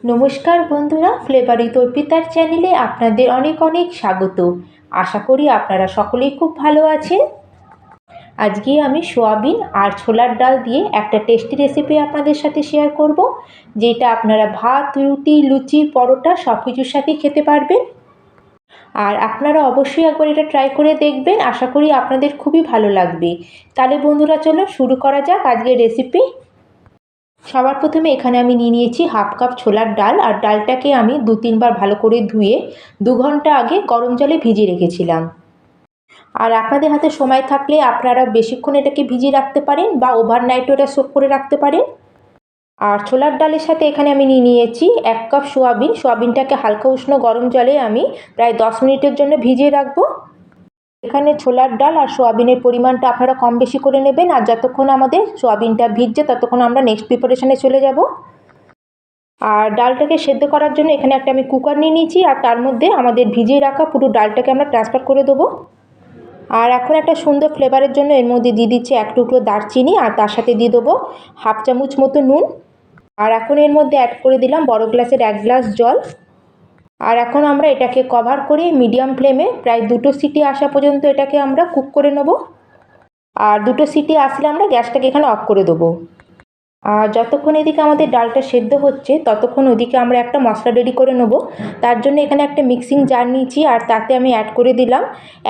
নমস্কার বন্ধুরা, flavour with অর্পিতার চ্যানেলে আপনাদের অনেক অনেক স্বাগত। আশা করি আপনারা সকলেই খুব ভালো আছেন। আজকে আমি সোয়াবিন আর ছোলার ডাল দিয়ে একটা টেস্টি রেসিপি আপনাদের সাথে শেয়ার করব, যেটা আপনারা ভাত, রুটি, লুচি, পরোটা সব কিছুর সাথেই খেতে পারবেন। আর আপনারা অবশ্যই একবার এটা ট্রাই করে দেখবেন, আশা করি আপনাদের খুবই ভালো লাগবে। তাহলে বন্ধুরা, চলো শুরু করা যাক আজকের রেসিপি। সবার প্রথমে এখানে আমি নিয়ে নিয়েছি হাফ কাপ ছোলার ডাল, আর ডালটাকে আমি 2-3 বার ভালো করে ধুয়ে 2 ঘন্টা আগে গরম জলে ভিজিয়ে রেখেছিলাম। আর আপনাদের হাতে সময় থাকলে আপনারা বেশিক্ষণ এটাকে ভিজিয়ে রাখতে পারেন বা ওভারনাইটও এটা সোক করে রাখতে পারেন। আর ছোলার ডালের সাথে এখানে আমি নিয়ে নিয়েছি 1 কাপ সোয়াবিন। সোয়াবিনটাকে হালকা উষ্ণ গরম জলে আমি প্রায় 10 মিনিটের জন্য ভিজিয়ে রাখবো। এখানে ছোলার ডাল আর সোয়াবিনের পরিমাণটা আপনারা কম বেশি করে নেবেন, আর যতক্ষণ আমাদের সোয়াবিনটা ভিজছে ততক্ষণ আমরা নেক্সট প্রিপারেশনে চলে যাব। আর ডালটাকে সেদ্ধ করার জন্য এখানে একটা আমি কুকার নিয়ে নিয়েছি, আর তার মধ্যে আমাদের ভিজিয়ে রাখা পুরো ডালটাকে আমরা ট্রান্সফার করে দেবো। আর এখন একটা সুন্দর ফ্লেভারের জন্য এর মধ্যে দিয়ে দিচ্ছি 1 টুকরো দারচিনি, আর তার সাথে দিয়ে দেবো হাফ চামচ মতো নুন। আর এখন এর মধ্যে অ্যাড করে দিলাম বড় গ্লাসের 1 গ্লাস জল। আর এখন আমরা এটাকে কভার করে মিডিয়াম ফ্লেমে প্রায় 2টো সিটি আসা পর্যন্ত এটাকে আমরা কুক করে নেব। আর 2টো সিটি আসলে আমরা গ্যাসটাকে এখানে অফ করে দেবো। আর যতক্ষণ এদিকে আমাদের ডালটা সেদ্ধ হচ্ছে ততক্ষণ ওদিকে আমরা একটা মশলা রেডি করে নেব। তার জন্য এখানে একটা মিক্সিং জার নিয়েছি, আর তাতে আমি অ্যাড করে দিলাম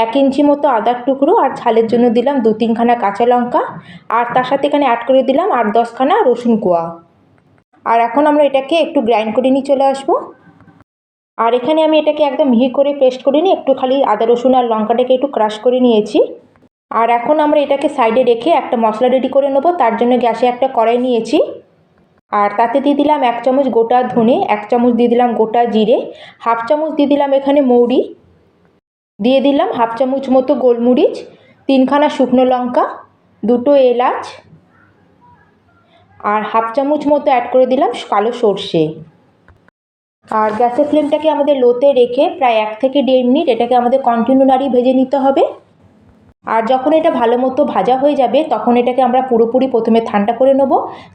1 ইঞ্চি মতো আদার টুকরো, আর ঝালের জন্য দিলাম 2-3খানা কাঁচা লঙ্কা, আর তার সাথে এখানে অ্যাড করে দিলাম 8-10খানা রসুন কোয়া। আর এখন আমরা এটাকে একটু গ্রাইন্ড করে নিয়ে চলে আসবো। আর এখানে আমি এটাকে একদম মিহি করে পেস্ট করে নিই, একটু খালি আদা রসুন আর লঙ্কাটাকে একটু ক্রাশ করে নিয়েছি। আর এখন আমরা এটাকে সাইডে রেখে একটা মশলা রেডি করে নেবো। তার জন্য গ্যাসে একটা কড়াই নিয়েছি, আর তাতে দিয়ে দিলাম 1 চামচ গোটা ধনে, 1 চামচ দিয়ে দিলাম গোটা জিরে, হাফ চামচ দিয়ে দিলাম এখানে মৌরি, দিয়ে দিলাম হাফ চামচ মতো গোলমরিচ, 3খানা শুকনো লঙ্কা, 2টো এলাচ, আর হাফ চামচ মতো অ্যাড করে দিলাম কালো সর্ষে। আর গ্যাসের ফ্লেমটাকে আমাদের লোতে রেখে প্রায় 1 থেকে 1.5 মিনিট এটাকে আমাদের কন্টিনিউ নাড়িয়ে ভেজে নিতে হবে। আর যখন এটা ভালো মতো ভাজা হয়ে যাবে তখন এটাকে আমরা পুরোপুরি প্রথমে ঠান্ডা করে নেব,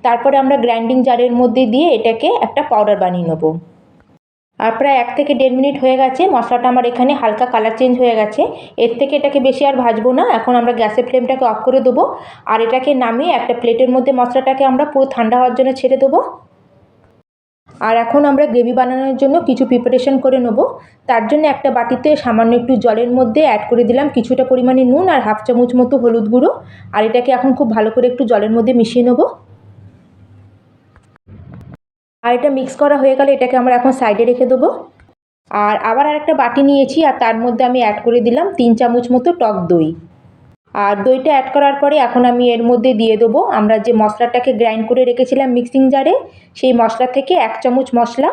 তারপরে আমরা গ্রাইন্ডিং জারের মধ্যে দিয়ে এটাকে একটা পাউডার বানিয়ে নেব। আর প্রায় 1 থেকে 1.5 মিনিট হয়ে গেছে, মশলাটা আমার এখানে হালকা কালার চেঞ্জ হয়ে গেছে। এর থেকে এটাকে বেশি আর ভাজবো না, এখন আমরা গ্যাসের ফ্লেমটাকে অফ করে দেবো। আর এটাকে নামিয়ে একটা প্লেটের মধ্যে মশলাটাকে আমরা পুরো ঠান্ডা হওয়ার জন্য ছেড়ে দেবো। আর এখন আমরা গ্রেভি বানানোর জন্য কিছু প্রিপারেশন করে নেব। তার জন্য একটা বাটিতে সামান্য একটু জলের মধ্যে অ্যাড করে দিলাম কিছুটা পরিমাণে নুন আর হাফ চামচ মতো হলুদ গুঁড়ো। আর এটাকে এখন খুব ভালো করে একটু জলের মধ্যে মিশিয়ে নেব। আর এটা মিক্স করা হয়ে গেলে এটাকে আমরা এখন সাইডে রেখে দেবো। আর আবার আরেকটা বাটি নিয়েছি, আর তার মধ্যে আমি অ্যাড করে দিলাম 3 চামচ মতো টক দই। আর দইটা অ্যাড করার পরে এখন আমি এর মধ্যে দিয়ে দেবো আমরা যে মশলাটাকে গ্রাইন্ড করে রেখেছিলাম মিক্সিং জারে, সেই মশলা থেকে 1 চামচ মশলা।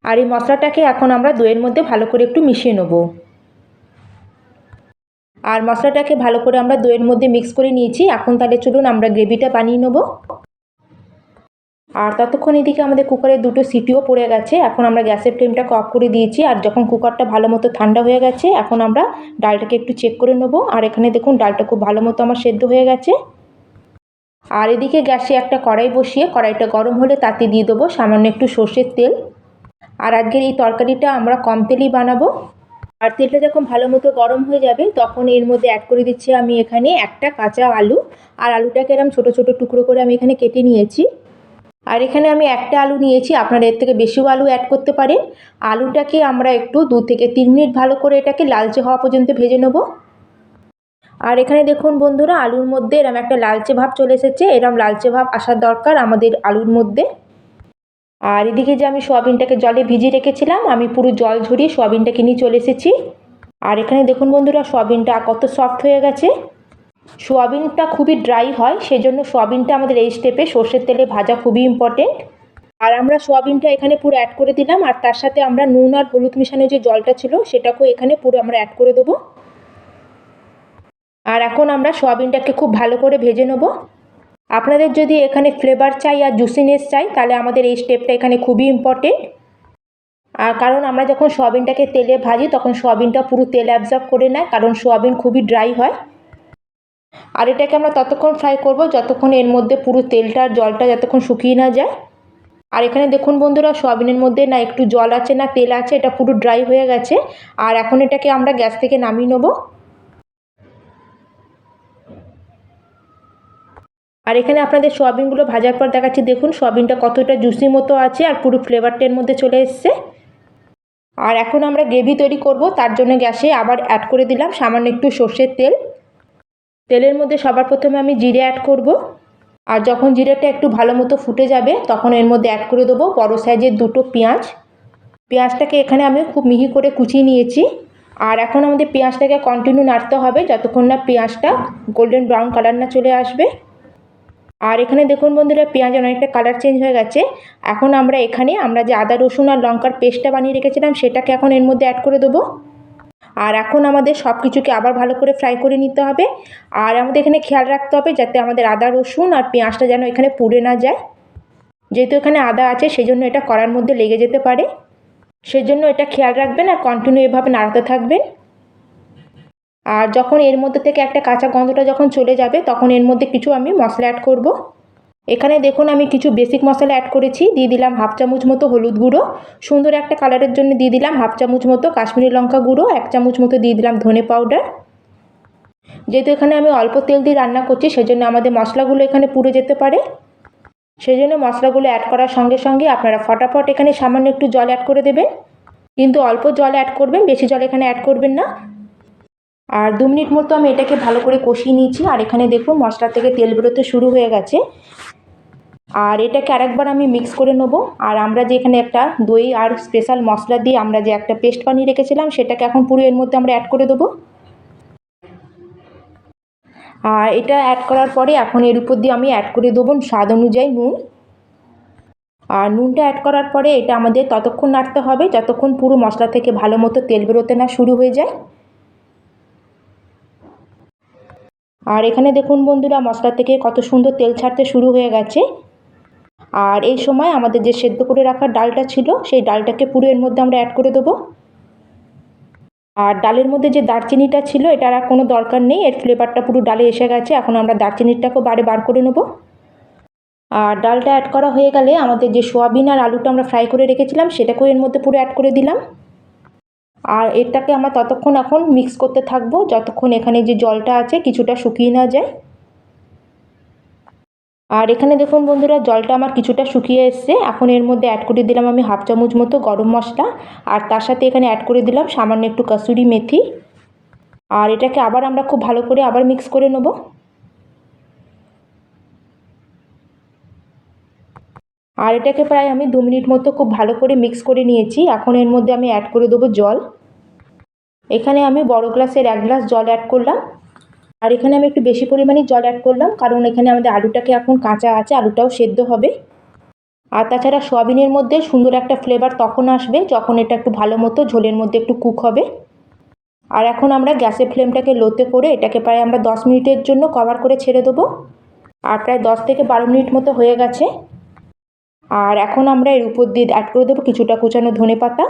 আর এই মশলাটাকে এখন আমরা দইয়ের মধ্যে ভালো করে একটু মিশিয়ে নেব। আর মশলাটাকে ভালো করে আমরা দইয়ের মধ্যে মিক্স করে নিয়েছি। এখন তাহলে চলুন আমরা গ্রেভিটা বানিয়ে নেব। আর ততক্ষণ এদিকে আমাদের কুকারে 2টো সিটিও পড়ে গেছে। এখন আমরা গ্যাসের ফ্লেমটাকে অফ করে দিয়েছি, আর যখন কুকারটা ভালো মতো ঠান্ডা হয়ে গেছে এখন আমরা ডালটাকে একটু চেক করে নেব। আর এখানে দেখুন ডালটা খুব ভালো মতো আমার সেদ্ধ হয়ে গেছে। আর এদিকে গ্যাসে একটা কড়াই বসিয়ে কড়াইটা গরম হলে তাতে দিয়ে দেবো সামান্য একটু সর্ষের তেল। আর আজকের এই তরকারিটা আমরা কম তেলেই বানাবো। আর তেলটা যখন ভালো মতো গরম হয়ে যাবে তখন এর মধ্যে অ্যাড করে দিচ্ছি আমি এখানে একটা কাঁচা আলু। আর আলুটাকে এরকম ছোটো ছোটো টুকরো করে আমি এখানে কেটে নিয়েছি। আর এখানে আমি একটা আলু নিয়েছি, আপনারা এর থেকে বেশিও আলু অ্যাড করতে পারেন। আলুটাকে আমরা একটু 2 থেকে 3 মিনিট ভালো করে এটাকে লালচে হওয়া পর্যন্ত ভেজে নেব। আর এখানে দেখুন বন্ধুরা, আলুর মধ্যে এরম একটা লালচে ভাব চলে এসেছে। এরম লালচে ভাব আসার দরকার আমাদের আলুর মধ্যে। আর এদিকে যে আমি সোয়াবিনটাকে জলে ভিজিয়ে রেখেছিলাম, আমি পুরো জল ঝরিয়ে সোয়াবিনটাকে নিয়ে চলে এসেছি। আর এখানে দেখুন বন্ধুরা, সোয়াবিনটা কত সফট হয়ে গেছে। সোয়াবিনটা খুবই ড্রাই হয়, সেজন্য সোয়াবিনটা আমাদের এই স্টেপে সর্ষের তেলে ভাজা খুবই ইম্পর্টেন্ট। আর আমরা সোয়াবিনটা এখানে পুরো অ্যাড করে দিলাম, আর তার সাথে আমরা নুন আর হলুদ মিশানো যে জলটা ছিল সেটাকেও এখানে পুরো আমরা অ্যাড করে দেবো। আর এখন আমরা সোয়াবিনটাকে খুব ভালো করে ভেজে নেব। আপনাদের যদি এখানে ফ্লেভার চাই আর জুসিনেস চাই তাহলে আমাদের এই স্টেপটা এখানে খুবই ইম্পর্টেন্ট। আর কারণ আমরা যখন সোয়াবিনটাকে তেলে ভাজি তখন সোয়াবিনটা পুরো তেল অ্যাবজর্ব করে নেয়, কারণ সোয়াবিন খুবই ড্রাই হয়। আর এটাকে আমরা ততক্ষণ ফ্রাই করব যতক্ষণ এর মধ্যে পুরো তেলটা আর জলটা যতক্ষণ শুকিয়ে না যায়। আর এখানে দেখুন বন্ধুরা, সোয়াবিনের মধ্যে না একটু জল আছে না তেল আছে, এটা পুরো ড্রাই হয়ে গেছে। আর এখন এটাকে আমরা গ্যাস থেকে নামিয়ে নেব। আর এখানে আপনাদের সোয়াবিনগুলো ভাজার পর দেখাচ্ছি, দেখুন সোয়াবিনটা কতটা জুসি মতো আছে আর পুরো ফ্লেভারটা এর মধ্যে চলে এসছে। আর এখন আমরা গ্রেভি তৈরি করব, তার জন্য গ্যাসে আবার অ্যাড করে দিলাম সামান্য একটু সর্ষের তেল। তেলের মধ্যে সবার প্রথমে আমি জিরে অ্যাড করব। আর যখন জিরেটা একটু ভালো মতো ফুটে যাবে তখন এর মধ্যে অ্যাড করে দেবো বড় সাইজের দুটো পেঁয়াজ। পেঁয়াজটাকে এখানে আমি খুব মিহি করে কুচিয়ে নিয়েছি। আর এখন আমাদের পেঁয়াজটাকে কন্টিনিউ নাড়তে হবে যতক্ষণ না পেঁয়াজটা গোল্ডেন ব্রাউন কালার না চলে আসবে। আর এখানে দেখুন বন্ধুরা, পেঁয়াজের অনেকটা কালার চেঞ্জ হয়ে গেছে। এখন আমরা যে আদা রসুন আর লঙ্কার পেস্টটা বানিয়ে রেখেছিলাম সেটাকে এখন এর মধ্যে অ্যাড করে দেবো। আর এখন আমাদের সব কিছুকে আবার ভালো করে ফ্রাই করে নিতে হবে। আর আমাদের এখানে খেয়াল রাখতে হবে যাতে আমাদের আদা রসুন আর পেঁয়াজটা যেন এখানে পুড়ে না যায়। যেহেতু এখানে আদা আছে সেই জন্য এটা কড়ার মধ্যে লেগে যেতে পারে, সেজন্য এটা খেয়াল রাখবেন আর কন্টিনিউ এভাবে নাড়াতে থাকবেন। আর যখন এর মধ্যে থেকে একটা কাঁচা গন্ধটা যখন চলে যাবে তখন এর মধ্যে কিছু আমি মশলা অ্যাড করব। এখানে দেখুন আমি কিছু বেসিক মশলা অ্যাড করেছি। দিয়ে দিলাম হাফ চামচ মতো হলুদ গুঁড়ো, সুন্দর একটা কালারের জন্য দিয়ে দিলাম হাফ চামচ মতো কাশ্মীরি লঙ্কা গুঁড়ো, 1 চামচ মতো দিয়ে দিলাম ধনে পাউডার। যেহেতু এখানে আমি অল্প তেল দিয়ে রান্না করছি সেজন্য আমাদের মশলাগুলো এখানে পুড়ে যেতে পারে, সেই জন্য মশলাগুলো অ্যাড করার সঙ্গে সঙ্গে আপনারা ফটাফট এখানে সামান্য একটু জল অ্যাড করে দেবেন। কিন্তু অল্প জল অ্যাড করবেন, বেশি জল এখানে অ্যাড করবেন না। আর 2 মিনিট মতো আমি এটাকে ভালো করে কষিয়ে নিয়েছি। আর এখানে দেখুন মশলা থেকে তেল বেরোতে শুরু হয়ে গেছে। আর এটাকে আরেকবার আমি মিক্স করে নেব। আর আমরা যে এখানে একটা দই আর স্পেশাল মশলা দিয়ে আমরা যে একটা পেস্ট বানিয়ে রেখেছিলাম সেটাকে এখন পুরো এর মধ্যে আমরা অ্যাড করে দেবো। আর এটা অ্যাড করার পরে এখন এর উপর দিয়ে আমি অ্যাড করে দেবো স্বাদ অনুযায়ী নুন। আর নুনটা অ্যাড করার পরে এটা আমাদের ততক্ষণ নাড়তে হবে যতক্ষণ পুরো মশলা থেকে ভালো মতো তেল বেরোতে না শুরু হয়ে যায়। আর এখানে দেখুন বন্ধুরা, মশলা থেকে কত সুন্দর তেল ছাড়তে শুরু হয়ে গেছে। আর এই সময় আমাদের যে সেদ্ধ করে রাখা ডালটা ছিল সেই ডালটাকে পুরো এর মধ্যে আমরা অ্যাড করে দেবো। আর ডালের মধ্যে যে দারচিনিটা ছিল এটার আর কোনো দরকার নেই, এর ফ্লেভারটা পুরো ডালে এসে গেছে। এখন আমরা দারচিনিটাকেও বার করে নেব। আর ডালটা অ্যাড করা হয়ে গেলে আমাদের যে সোয়াবিন আর আলুটা আমরা ফ্রাই করে রেখেছিলাম সেটাকেও এর মধ্যে পুরো অ্যাড করে দিলাম। আর এটাকে আমরা ততক্ষণ এখন মিক্স করতে থাকবো যতক্ষণ এখানে যে জলটা আছে কিছুটা শুকিয়ে না যায়। আর এখানে দেখুন বন্ধুরা, জলটা আমার কিছুটা শুকিয়ে এসছে। এখন এর মধ্যে অ্যাড করে দিলাম আমি হাফ চামচ মতো গরম মশলা। আর তার সাথে এখানে অ্যাড করে দিলাম সামান্য একটু কসুরি মেথি। আর এটাকে আবার আমরা খুব ভালো করে আবার মিক্স করে নেব। আর এটাকে প্রায় আমি 2 মিনিট মতো খুব ভালো করে মিক্স করে নিয়েছি। এখন এর মধ্যে আমি অ্যাড করে দেবো জল। এখানে আমি বড় গ্লাসের 1 গ্লাস জল অ্যাড করলাম। আর এখানে আমি একটু বেশি পরিমাণে জল অ্যাড করলাম কারণ এখানে আমাদের আলুটাকে এখন কাঁচা আছে, আলুটাও সেদ্ধ হবে। আর তাছাড়া সোয়াবিনের মধ্যে সুন্দর একটা ফ্লেভার তখন আসবে যখন এটা একটু ভালো মতো ঝোলের মধ্যে একটু কুক হবে। আর এখন আমরা গ্যাসের ফ্লেমটাকে লোতে করে এটাকে প্রায় আমরা 10 মিনিটের জন্য কভার করে ছেড়ে দেবো। আর প্রায় 10 থেকে 12 মিনিট মতো হয়ে গেছে। আর এখন আমরা এর উপর দিয়ে অ্যাড করে দেবো কিছুটা কুচানো ধনেপাতা।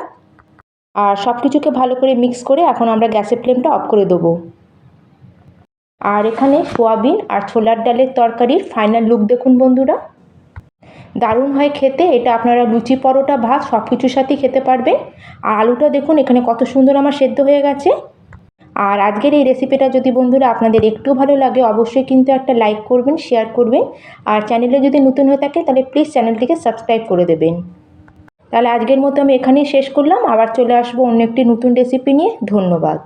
আর সব কিছুকে ভালো করে মিক্স করে এখন আমরা গ্যাসের ফ্লেমটা অফ করে দেবো। আর এখানে সোয়াবিন আর ছোলার ডালের তরকারির ফাইনাল লুক দেখুন বন্ধুরা, দারুণ হয় খেতে। এটা আপনারা লুচি পরোটা ভাত সব কিছুর সাথেই খেতে পারবেন। আর আলুটা দেখুন এখানে কত সুন্দর আমার সেদ্ধ হয়ে গেছে। আর আজকের এই রেসিপিটা যদি বন্ধুরা আপনাদের একটু ভালো লাগে অবশ্যই কিন্তু একটা লাইক করবেন, শেয়ার করবেন। আর চ্যানেলে যদি নতুন হয়ে থাকে তাহলে প্লিজ চ্যানেলটিকে সাবস্ক্রাইব করে দেবেন। তাহলে আজকের মতো আমি এখানেই শেষ করলাম, আবার চলে আসবো অন্য একটি নতুন রেসিপি নিয়ে। ধন্যবাদ।